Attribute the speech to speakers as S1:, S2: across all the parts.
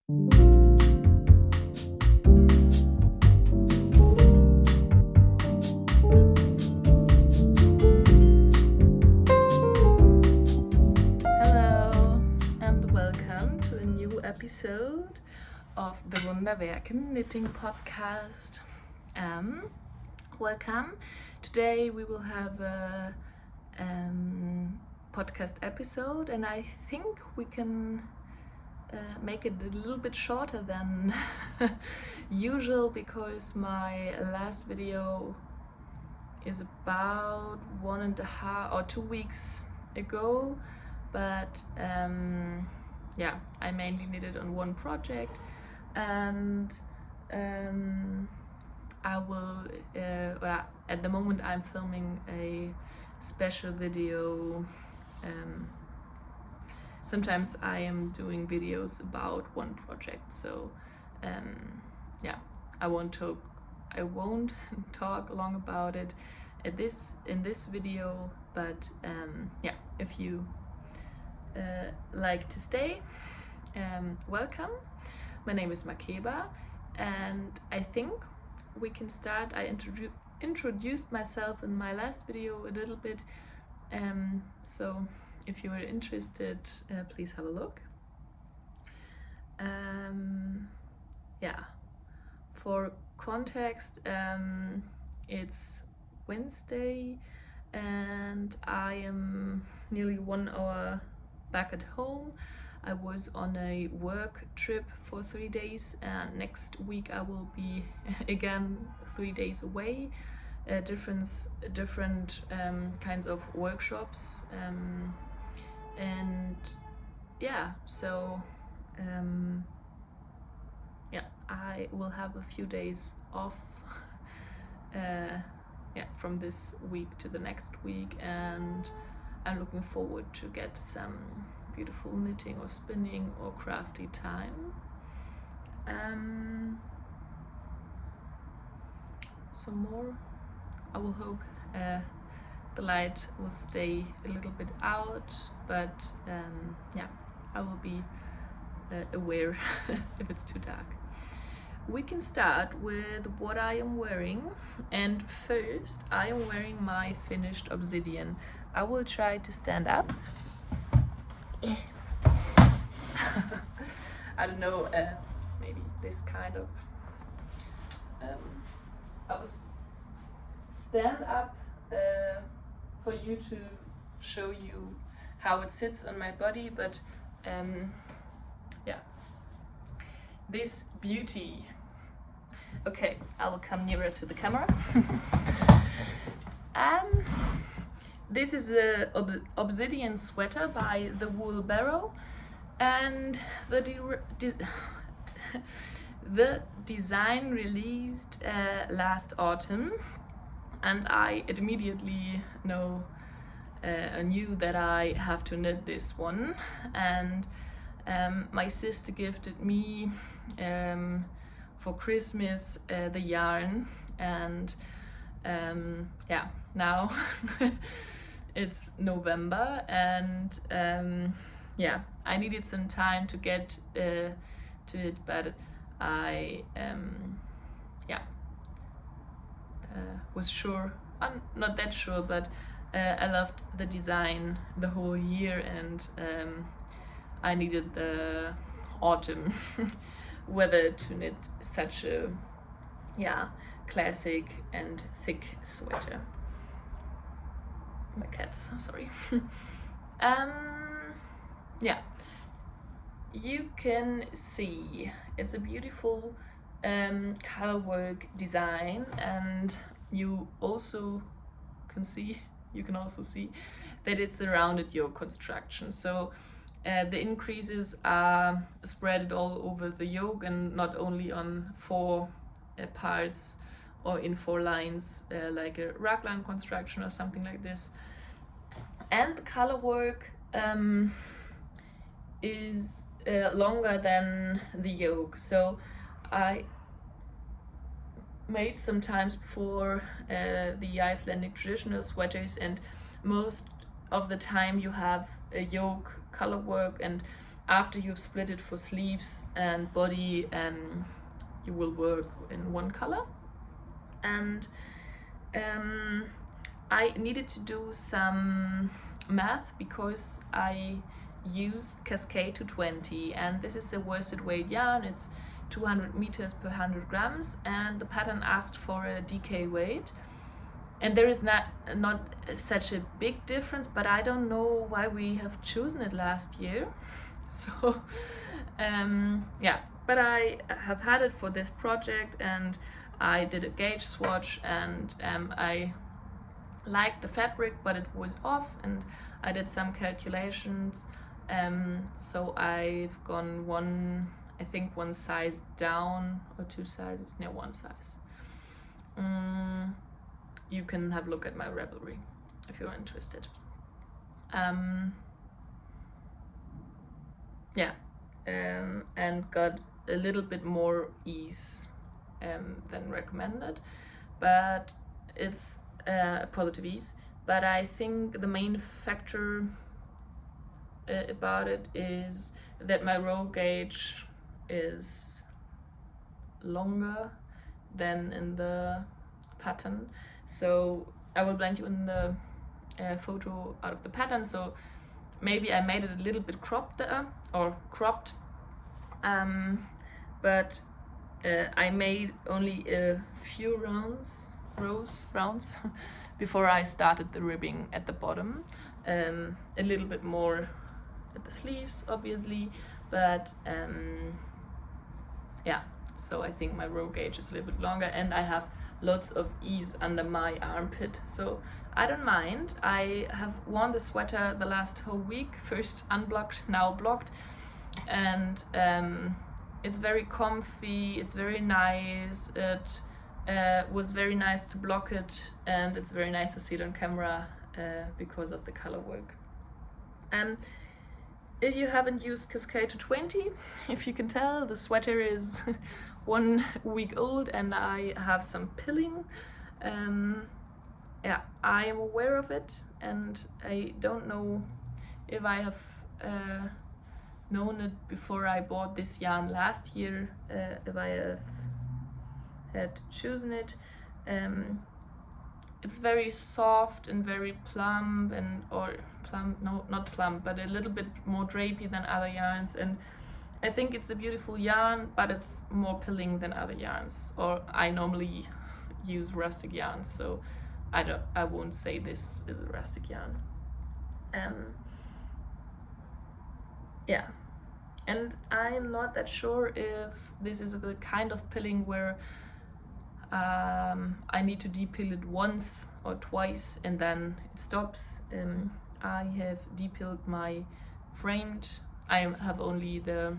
S1: Hello and welcome to a new episode of the Wunder Werken knitting podcast. Welcome. Today we will have a podcast episode, and I think we can make it a little bit shorter than usual because my last video is about 1.5 or 2 weeks ago, but yeah, I mainly knitted on one project, and I will well, at the moment I'm filming a special video. Sometimes I am doing videos about one project, so yeah, I won't talk long about it in this video, but yeah, if you like to stay, welcome. My name is Makeba, and I think we can start. I introduced myself in my last video a little bit, so if you are interested, please have a look. Yeah, for context, it's Wednesday and I am nearly 1 hour back at home. I was on a work trip for 3 days, and next week I will be again 3 days away, different kinds of workshops, and yeah, so yeah, I will have a few days off yeah, from this week to the next week, and I'm looking forward to get some beautiful knitting or spinning or crafty time. Some more. I will hope the light will stay a little bit out, but yeah, I will be aware if it's too dark. We can start with what I am wearing, and first I am wearing my finished obsidian. I will try to stand up. I don't know, maybe this kind of I will stand up for you to show you how it sits on my body, but yeah, this beauty. Okay, I will come nearer to the camera. This is the obsidian sweater by the Wool Barrow, and the design released last autumn, and I immediately knew that I have to knit this one, and my sister gifted me for Christmas the yarn, and yeah, now it's November, and yeah, I needed some time to get to it, but I yeah, was sure, I'm not that sure, but I loved the design the whole year, and I needed the autumn weather to knit such a classic and thick sweater. My cats, sorry. Yeah, you can see it's a beautiful color work design, and you can also see that it's a rounded yoke construction. So the increases are spread all over the yoke, and not only on 4 parts or in 4 lines like a raglan construction or something like this. And the color work is longer than the yoke. So I made sometimes before the Icelandic traditional sweaters, and most of the time you have a yoke color work, and after you've split it for sleeves and body, you will work in one color. And I needed to do some math because I used Cascade 220, and this is a worsted weight yarn. It's 200 meters per 100 grams, and the pattern asked for a DK weight. And there is not such a big difference, but I don't know why we have chosen it last year. So yeah, but I have had it for this project, and I did a gauge swatch, and I liked the fabric, but it was off, and I did some calculations. So I've gone one size down, or 2 sizes, no, 1 size. You can have a look at my Ravelry if you're interested. Yeah, and got a little bit more ease than recommended, but it's a positive ease. But I think the main factor about it is that my row gauge is longer than in the pattern. So I will blend you in the photo out of the pattern. So maybe I made it a little bit cropped there, or cropped, but I made only a few rounds before I started the ribbing at the bottom. A little bit more at the sleeves, obviously, but yeah, so I think my row gauge is a little bit longer, and I have lots of ease under my armpit, so I don't mind. I have worn the sweater the last whole week, first unblocked, now blocked, and it's very comfy, it's very nice. It was very nice to block it, and it's very nice to see it on camera because of the color work. If you haven't used Cascade 220, if you can tell, the sweater is 1 week old and I have some pilling. Yeah, I am aware of it, and I don't know if I have known it before I bought this yarn last year, if I have had chosen it. It's very soft and very plump, not plump, but a little bit more drapey than other yarns, and I think it's a beautiful yarn, but it's more pilling than other yarns. Or I normally use rustic yarns, so I won't say this is a rustic yarn. Yeah, and I'm not that sure if this is the kind of pilling where I need to depil it once or twice and then it stops. I have depilled my framed. I have only the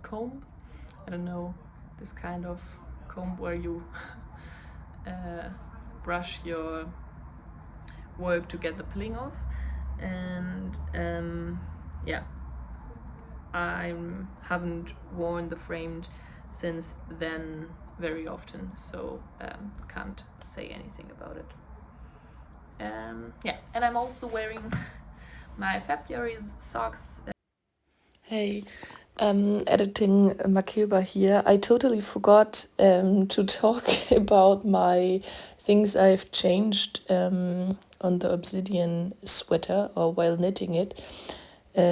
S1: comb. I don't know, this kind of comb where you brush your work to get the pilling off. And yeah, I haven't worn the framed since then very often, so can't say anything about it. Yeah, and I'm also wearing my February's socks.
S2: Hey, editing Makeba here. I totally forgot to talk about my things I've changed on the obsidian sweater or while knitting it.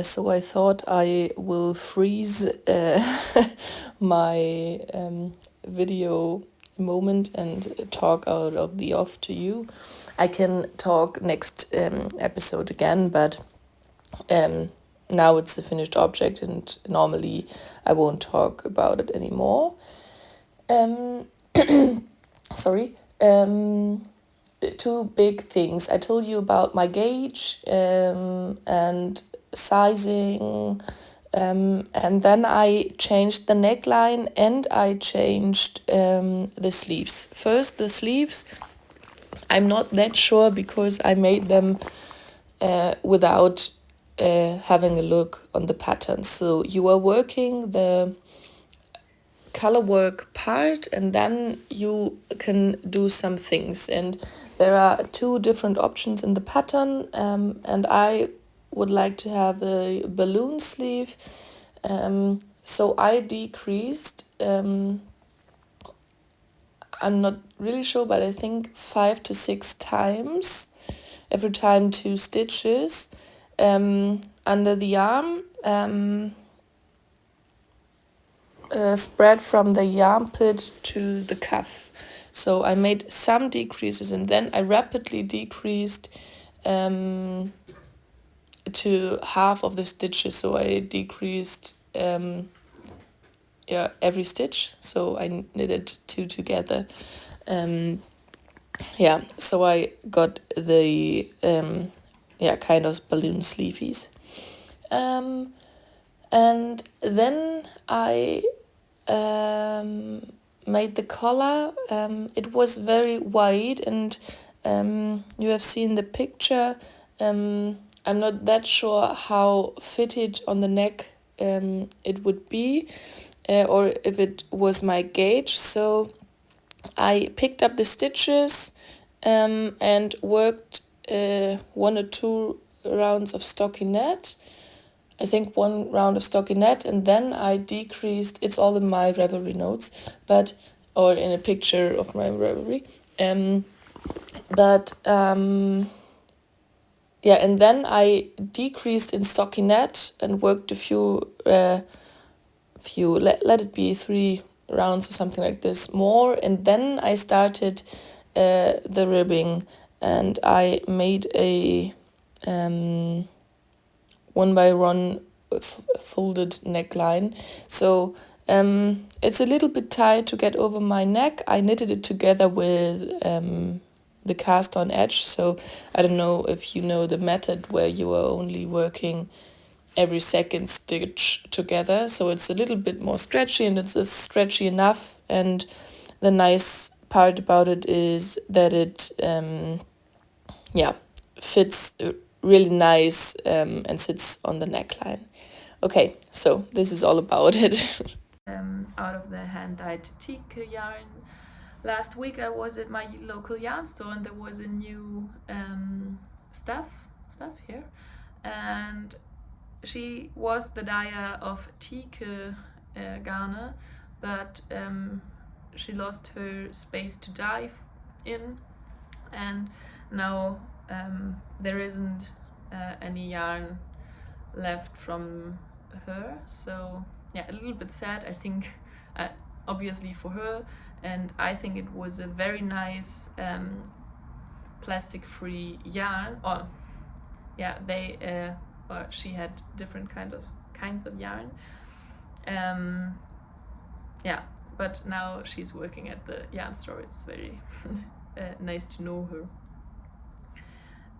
S2: So I thought I will freeze my video moment and talk out of the off to you. I can talk next episode again, but now it's a finished object and normally I won't talk about it anymore. Sorry. 2 big things. I told you about my gauge and sizing, and then I changed the neckline and I changed the sleeves. First, the sleeves, I'm not that sure because I made them without having a look on the pattern. So you are working the color work part and then you can do some things, and there are 2 different options in the pattern, and I would like to have a balloon sleeve. So I decreased, I'm not really sure, but I think 5 to 6 times, every time 2 stitches under the arm, spread from the armpit to the cuff. So I made some decreases, and then I rapidly decreased to half of the stitches. So I decreased every stitch. So I knitted 2 together. So I got the kind of balloon sleeveys. And then I made the collar. It was very wide, and you have seen the picture. I'm not that sure how fitted on the neck it would be, or if it was my gauge. So I picked up the stitches and worked 1 or 2 rounds of stockinette. I think 1 round of stockinette, and then I decreased. It's all in my Ravelry notes, or in a picture of my Ravelry. And then I decreased in stockinette and worked a few let it be 3 rounds or something like this more, and then I started the ribbing, and I made a 1 by 1 folded neckline. So it's a little bit tight to get over my neck. I knitted it together with the cast on edge. So I don't know if you know the method where you are only working every second stitch together. So it's a little bit more stretchy, and it's stretchy enough. And the nice part about it is that it fits really nice and sits on the neckline. Okay, so this is all about it.
S1: Out of the hand-dyed teak yarn. Last week I was at my local yarn store, and there was a new stuff here, and she was the dyer of teak garner, but she lost her space to dye in, and now there isn't any yarn left from her. So yeah, a little bit sad, I think, obviously for her, and I think it was a very nice plastic-free yarn. She had different kinds of yarn. But now she's working at the yarn store. It's very nice to know her.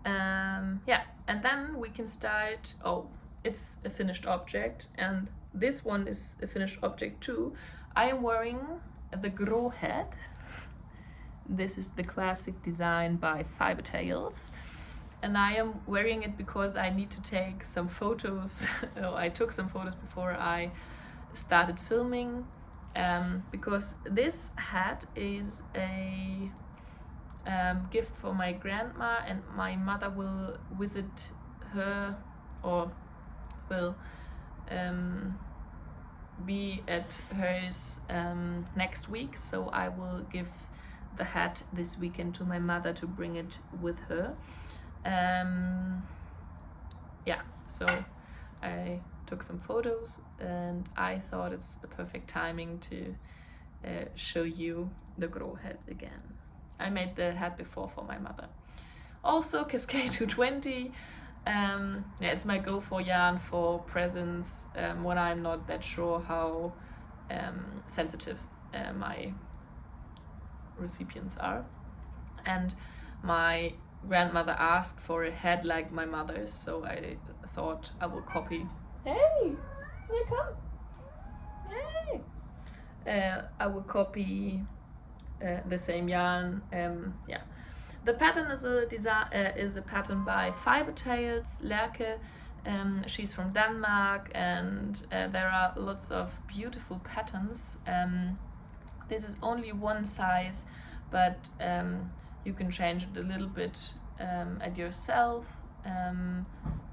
S1: And then we can start. Oh, it's a finished object, and this one is a finished object too. I am wearing the Grohat. This is the classic design by Fiber Tales, and I am wearing it because I need to take some photos. I took some photos before I started filming, because this hat is a gift for my grandma, and my mother will visit her, or will be at hers next week. So I will give the hat this weekend to my mother to bring it with her. So I took some photos, and I thought it's the perfect timing to show you the Grohat again. I made the hat before for my mother. Also Cascade 220. It's my go-for yarn for presents when I'm not that sure how sensitive my recipients are. And my grandmother asked for a head like my mother's, so I thought I will copy. Hey, here come. Hey. I will copy the same yarn. The pattern is a pattern by Fiber Tales, Lerke. She's from Denmark, and there are lots of beautiful patterns. This is only 1 size, but you can change it a little bit at yourself.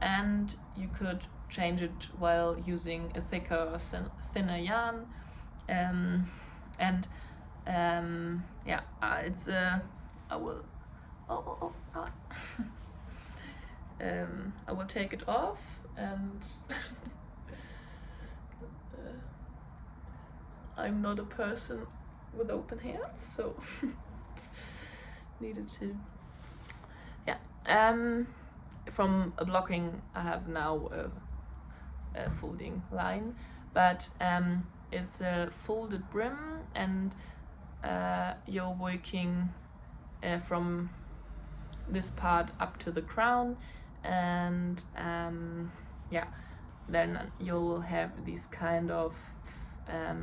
S1: and you could change it while using a thicker or thinner yarn. Yeah, it's I will I will take it off, and I'm not a person with open hands, so needed to, yeah. From a blocking, I have now a folding line, but it's a folded brim, and you're working from this part up to the crown, and yeah, then you will have these kind of I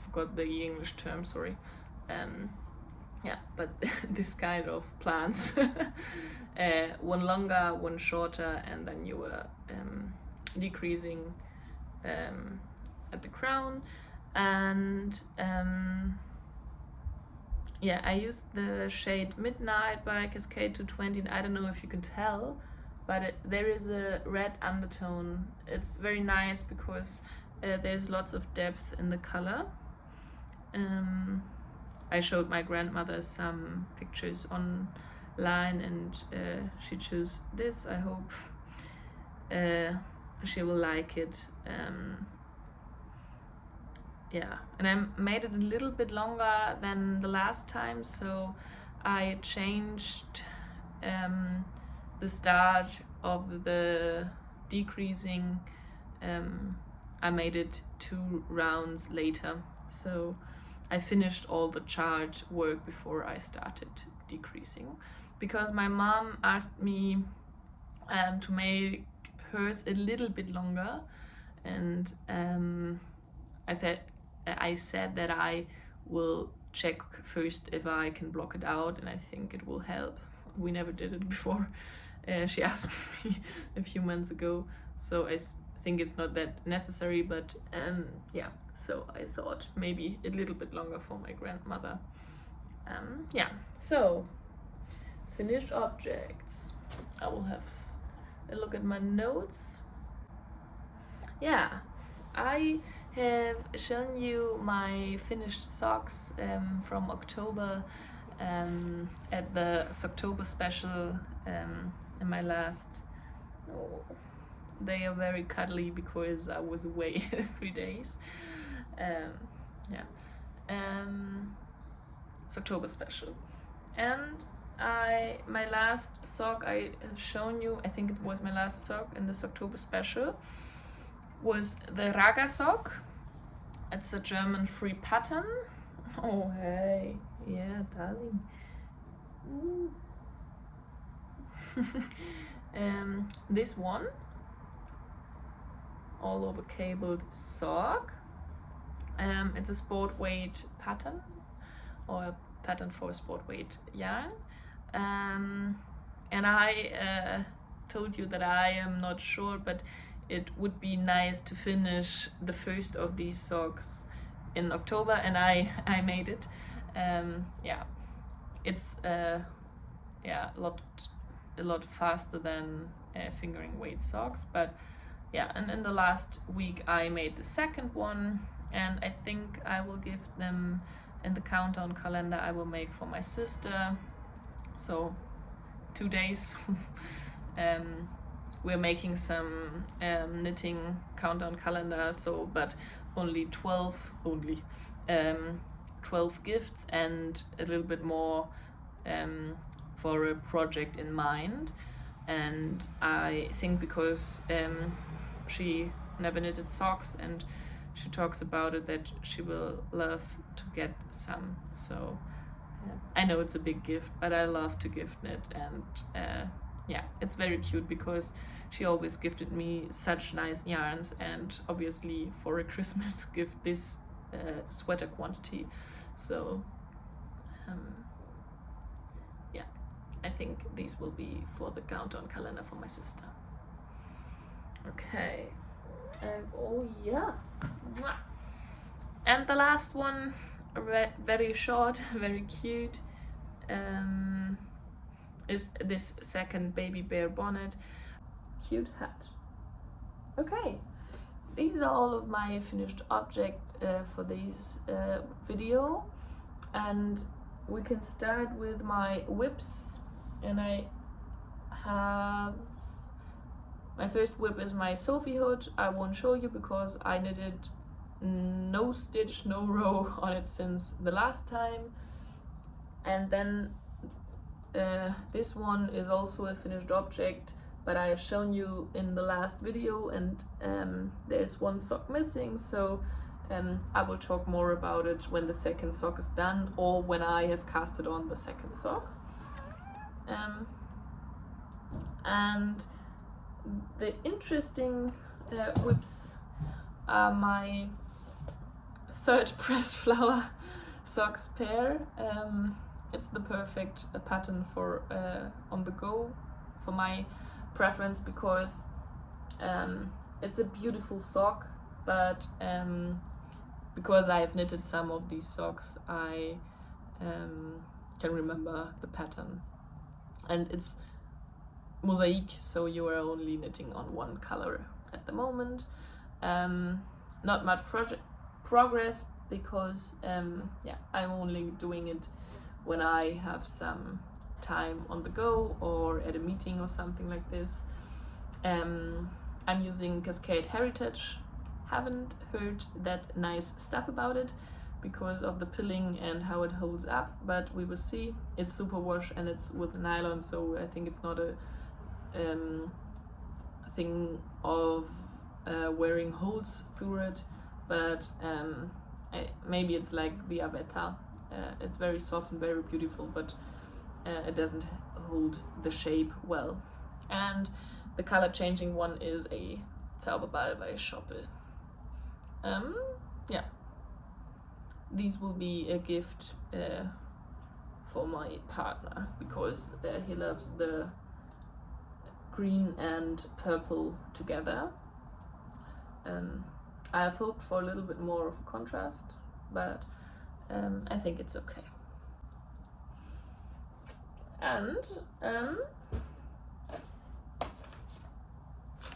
S1: forgot the English term, sorry. Yeah, but this kind of plants, one longer, one shorter, and then you were decreasing at the crown. And yeah, I used the shade Midnight by Cascade 220, and I don't know if you can tell, but there is a red undertone. It's very nice because there's lots of depth in the color. I showed my grandmother some pictures online, and she chose this. I hope she will like it. Yeah, and I made it a little bit longer than the last time, so I changed the start of the decreasing. I made it 2 rounds later, so I finished all the chart work before I started decreasing, because my mom asked me to make hers a little bit longer, and I said that I will check first if I can block it out, and I think it will help. We never did it before. She asked me a few months ago, so I think it's not that necessary, but yeah, so I thought maybe a little bit longer for my grandmother. Yeah, so finished objects. I will have a look at my notes. Yeah, I have shown you my finished socks from October at the Socktober special in my last. Oh, they are very cuddly because I was away 3 days. Yeah, Socktober special, and my last sock I have shown you. I think it was my last sock in the Socktober special. Was the Ragga sock. It's a German free pattern. Oh hey, yeah, darling. This one, all over cabled sock. It's a sport weight pattern, or a pattern for a sport weight yarn. And I told you that I am not sure, but it would be nice to finish the first of these socks in October, and I made it. Yeah, it's yeah, a lot faster than fingering weight socks, but yeah. And in the last week I made the second one, and I think I will give them in the countdown calendar I will make for my sister. So 2 days. We're making some knitting countdown calendar, so but only 12 gifts and a little bit more for a project in mind. And I think because she never knitted socks, and she talks about it, that she will love to get some. So I know it's a big gift, but I love to gift knit, and yeah, it's very cute because she always gifted me such nice yarns, and obviously for a Christmas gift this sweater quantity. So yeah, I think these will be for the countdown calendar for my sister. Okay, and oh yeah, and the last one, very short, very cute. is this second baby bear bonnet. Cute hat. Okay, these are all of my finished object for this video, and we can start with my whips. And I have my first whip is my Sophie hood. I won't show you because I knitted no stitch, no row on it since the last time. And then this one is also a finished object, but I have shown you in the last video, and there's one sock missing, so I will talk more about it when the second sock is done, or when I have casted on the second sock. And the interesting whips are my third pressed flower socks pair. It's the perfect pattern for on the go for my preference, because it's a beautiful sock, but because I have knitted some of these socks, I can remember the pattern, and it's mosaic, so you are only knitting on one color at the moment. Not much progress, because yeah, I'm only doing it when I have some time on the go or at a meeting or something like this. I'm using Cascade Heritage. Haven't heard that nice stuff about it because of the pilling and how it holds up, but we will see. It's superwash and it's with nylon, so I think it's not a thing of wearing holes through it, but maybe it's like the Avetta. It's very soft and very beautiful, but it doesn't hold the shape well. And the color changing one is a Zauberball by Schoppel. Yeah, these will be a gift for my partner, because he loves the green and purple together. I have hoped for a little bit more of a contrast, but I think it's okay. And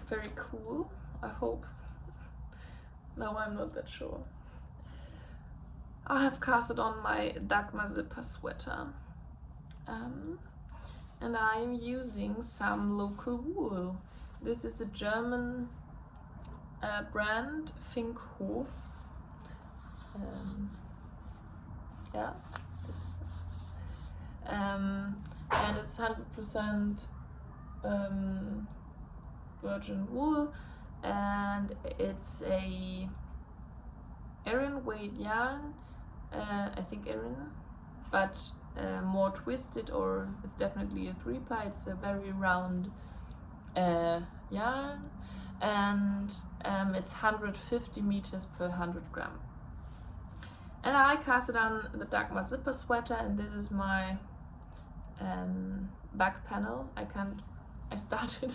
S1: very cool, I hope. No, I'm not that sure. I have casted on my Dagmar zipper sweater, and I'm using some local wool. This is a German brand, Finkhof. Yeah, this, and it's 100% virgin wool, and it's a Erin weight yarn, I think Erin, but more twisted, or it's definitely a 3-ply. It's a very round yarn, and it's 150 meters per 100 gram. And I casted on the Dagmar zipper sweater, and this is my back panel. I started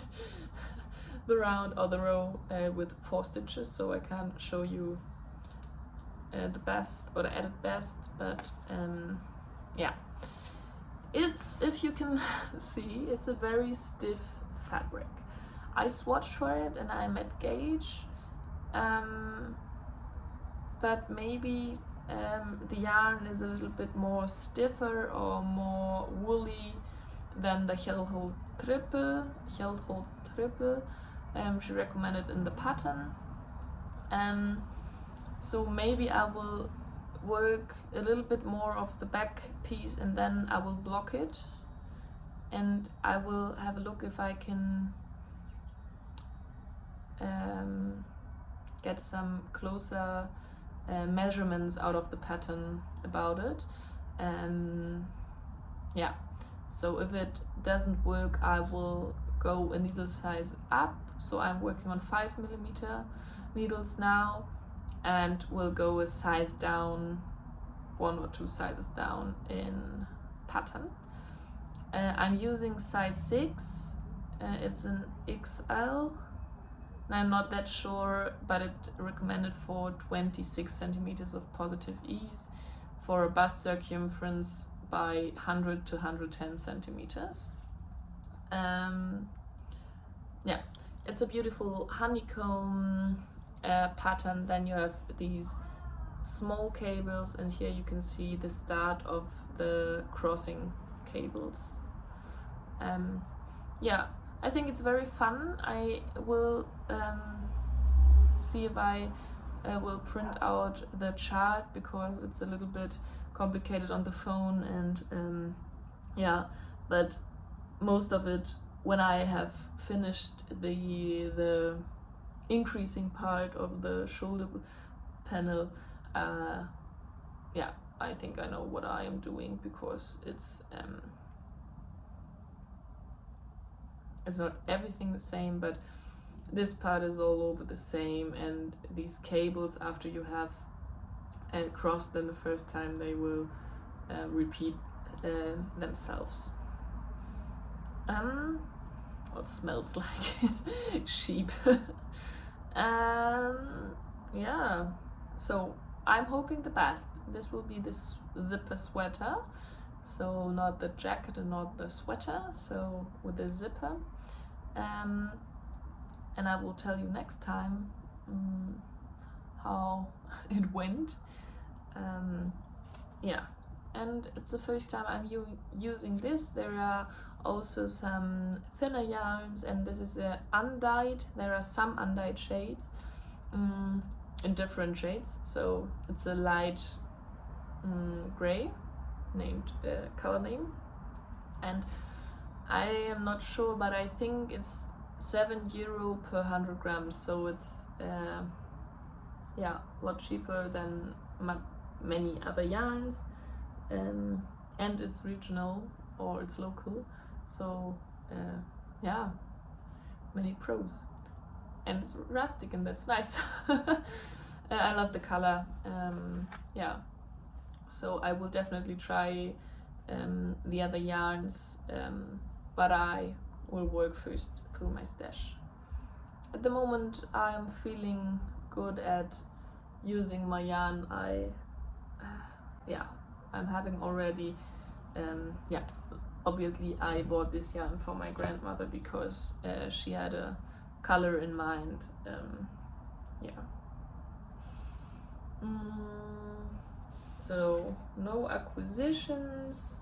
S1: the round or the row with 4 stitches, so I can't show you the best or the added best, but yeah, it's, if you can see, it's a very stiff fabric. I swatched for it and I'm at gauge, but maybe the yarn is a little bit more stiffer or more woolly than the Hjelholt Triple. She recommended in the pattern. So maybe I will work a little bit more of the back piece, and then I will block it, and I will have a look if I can get some closer measurements out of the pattern about it. Yeah, so if it doesn't work, I will go a needle size up. So I'm working on 5mm needles now, and will go a size down, 1 or 2 sizes down in pattern. I'm using size 6, it's an XL, and I'm not that sure, but it recommended for 26 centimeters of positive ease for a bust circumference by 100 to 110 centimeters. Yeah, it's a beautiful honeycomb pattern. Then you have these small cables, and here you can see the start of the crossing cables. Yeah, I think it's very fun. I will see if I will print out the chart, because it's a little bit complicated on the phone, and yeah, but most of it, when I have finished the increasing part of the shoulder panel, yeah, I think I know what I am doing, because it's not everything the same, but this part is all over the same, and these cables, after you have crossed them the first time, they will repeat themselves. It smells like sheep. Yeah, so I'm hoping the best. This will be this zipper sweater, so not the jacket and not the sweater, so with the zipper. And I will tell you next time how it went. Yeah, and it's the first time I'm using this. There are also some thinner yarns, and this is undyed. There are some undyed shades in different shades, so it's a light gray named color name, and I am not sure, but I think it's €7 per 100 grams, so it's yeah, a lot cheaper than many other yarns, and it's regional, or it's local, so yeah, many pros, and it's rustic, and that's nice. I love the color. Yeah, so I will definitely try the other yarns, but I will work first through my stash. At the moment I am feeling good at using my yarn. I'm having already, yeah, obviously I bought this yarn for my grandmother, because she had a color in mind. Yeah. So no acquisitions.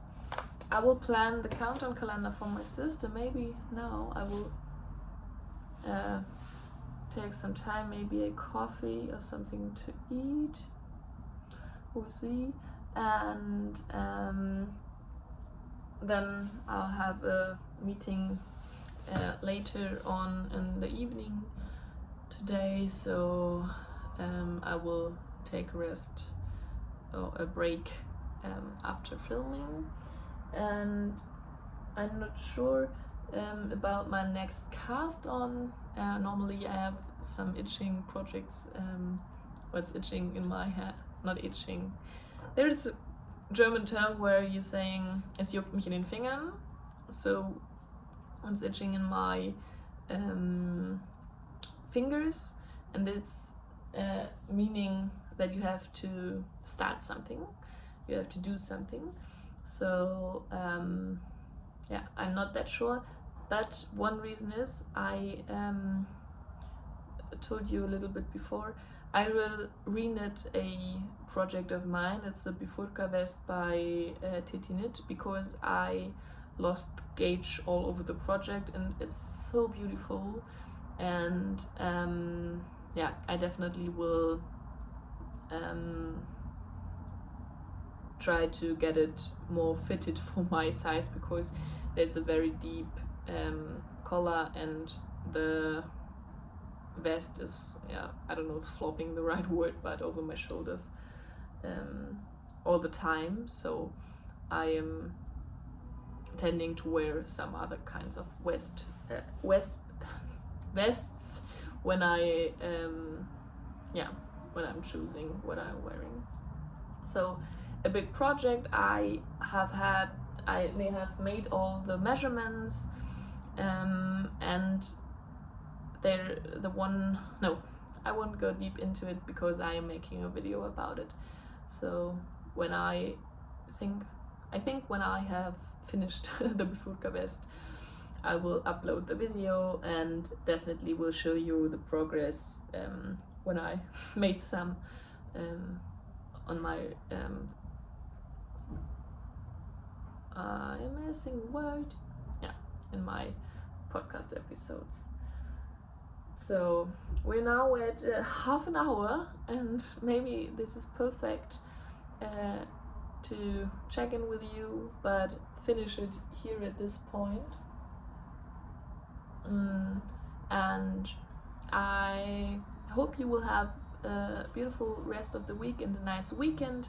S1: I will plan the countdown calendar for my sister. Maybe now I will take some time, maybe a coffee or something to eat. We'll see. And then I'll have a meeting later on in the evening today, so I will take a rest or a break after filming. And I'm not sure about my next cast on. Normally I have some itching projects. What's itching in my head? Not itching. There's a German term where you're saying es juckt mich in den Fingern. So it's itching in my fingers, and it's meaning that you have to start something, you have to do something. So yeah, I'm not that sure, but one reason is I told you a little bit before, I will reknit a project of mine. It's a Bifurka vest by Titi Knit, because I lost gauge all over the project, and it's so beautiful. And yeah, I definitely will try to get it more fitted for my size, because there's a very deep collar, and the vest is, yeah, I don't know, it's flopping the right word, but over my shoulders all the time. So I am tending to wear some other kinds of vests when I yeah, when I'm choosing what I'm wearing. So a big project I have made all the measurements, and I won't go deep into it because I am making a video about it. So when I think I think when I have finished the Befurka vest, I will upload the video and definitely will show you the progress when I made some on my amazing word, yeah, in my podcast episodes. So we're now at half an hour, and maybe this is perfect to check in with you, but finish it here at this point. And I hope you will have a beautiful rest of the week and a nice weekend,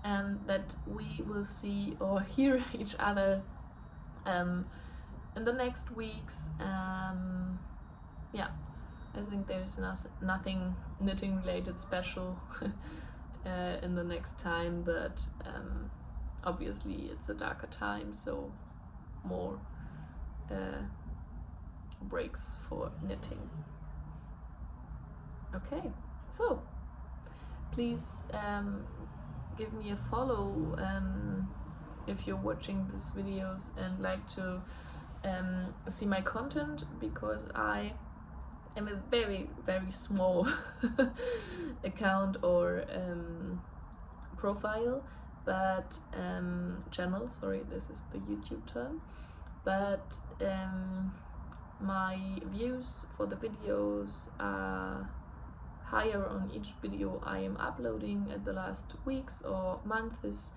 S1: and that we will see or hear each other in the next weeks. Yeah, I think there's nothing knitting related special in the next time, but obviously it's a darker time, so more breaks for knitting. Okay, so please give me a follow if you're watching these videos and like to see my content, because I am a very, very small account or profile, but channel, sorry, this is the YouTube term, but my views for the videos are higher on each video I am uploading at the last weeks or months,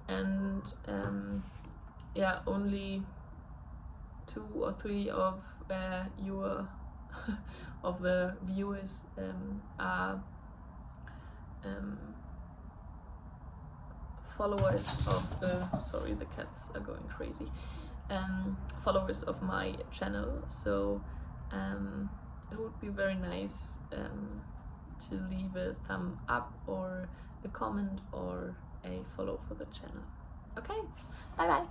S1: and yeah, only 2 or 3 of your of the viewers are followers of the, sorry, the cats are going crazy, followers of my channel. So it would be very nice to leave a thumb up or a comment or a follow for the channel. Okay, bye bye.